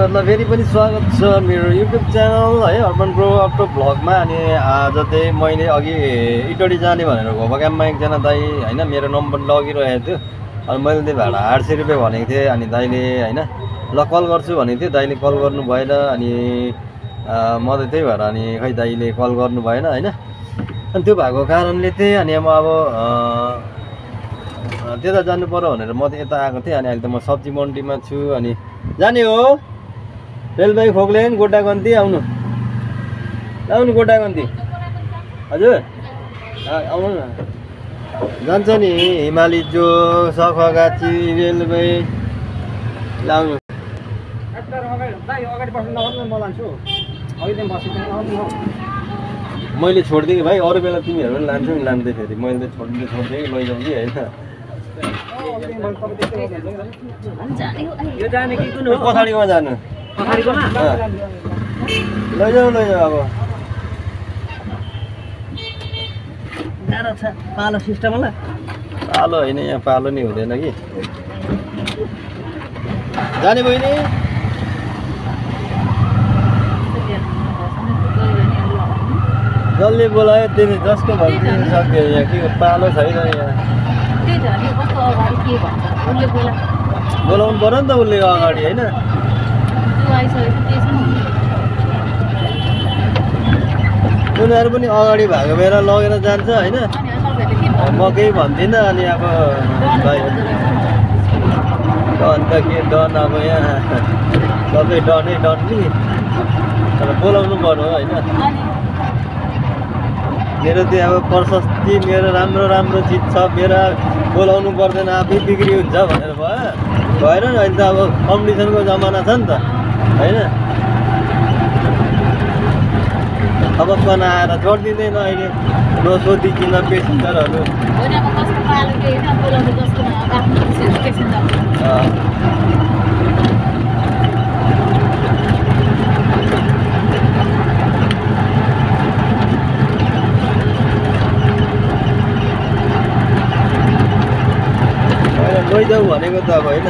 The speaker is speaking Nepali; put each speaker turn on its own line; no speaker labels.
हजुरहरूलाई फेरि पनि स्वागत छ मेरो युट्युब च्यानल है अर्बन प्रो अटो भ्लगमा। अनि आज चाहिँ मैले अघि इटडी जाने भनेर घोबाकाममा एकजना दाइ होइन मेरो नम्बर लगिरहेको थियो। अनि मैले त्यो भाडा 800 रुपियाँ भनेको थिएँ। अनि दाइले होइन ल कल गर्छु भनेको थियो, दाइले कल गर्नु भएन। अनि म त त्यही भएर अनि खै दाइले कल गर्नु भएन होइन। अनि त्यो भएको कारणले चाहिँ अनि म अब त्यता जानु पर्यो भनेर म त यता आएको थिएँ। अनि अहिले त म सब्जी मन्डीमा छु। अनि जाने हो रेलबाई खोक्लेन गोटागन्ती आउनु आउनु गोटागन्ती हजुर आउनु न। जान्छ नि हिमाली जो सखगाछी रेलवे लाउनु। मैले छोडिदिएँ भाइ, अरू बेला तिमीहरू पनि लान्छौ नि लाँदै फेरि मैले त छोडिदिएँ कि लैजाउँ कि होइन। पछाडिमा जानु लैजाऊ अब पालो सिस्टम होला। पालो होइन यहाँ पालो नि हुँदैन कि। जाने बहिनी जसले बोलायो त्यसले जसको भनिदिनु सक्यो। यहाँ के पालो छैन यहाँ। बोलाउनु पर्यो नि त उसले अगाडि होइन। उनीहरू पनि अगाडि भएको बेला लगेर जान्छ होइन। म केही भन्दिनँ। अनि अब डन त के डन अब यहाँ सबै डनै डन नि। तर बोलाउनु पर्यो होइन। मेरो त्यो अब प्रशस्ति मेरो राम्रो राम्रो चिज छ, मेरो बोलाउनु पर्दैन आफै बिक्री हुन्छ भनेर भएन नि। अहिले त अब कम्पिटिसनको जमाना छ नि त होइन। अब बनाएर छोडिदिँदैन अहिले नसोधिकन पेसेन्जरहरू। लैजाऊ भनेको त अब होइन।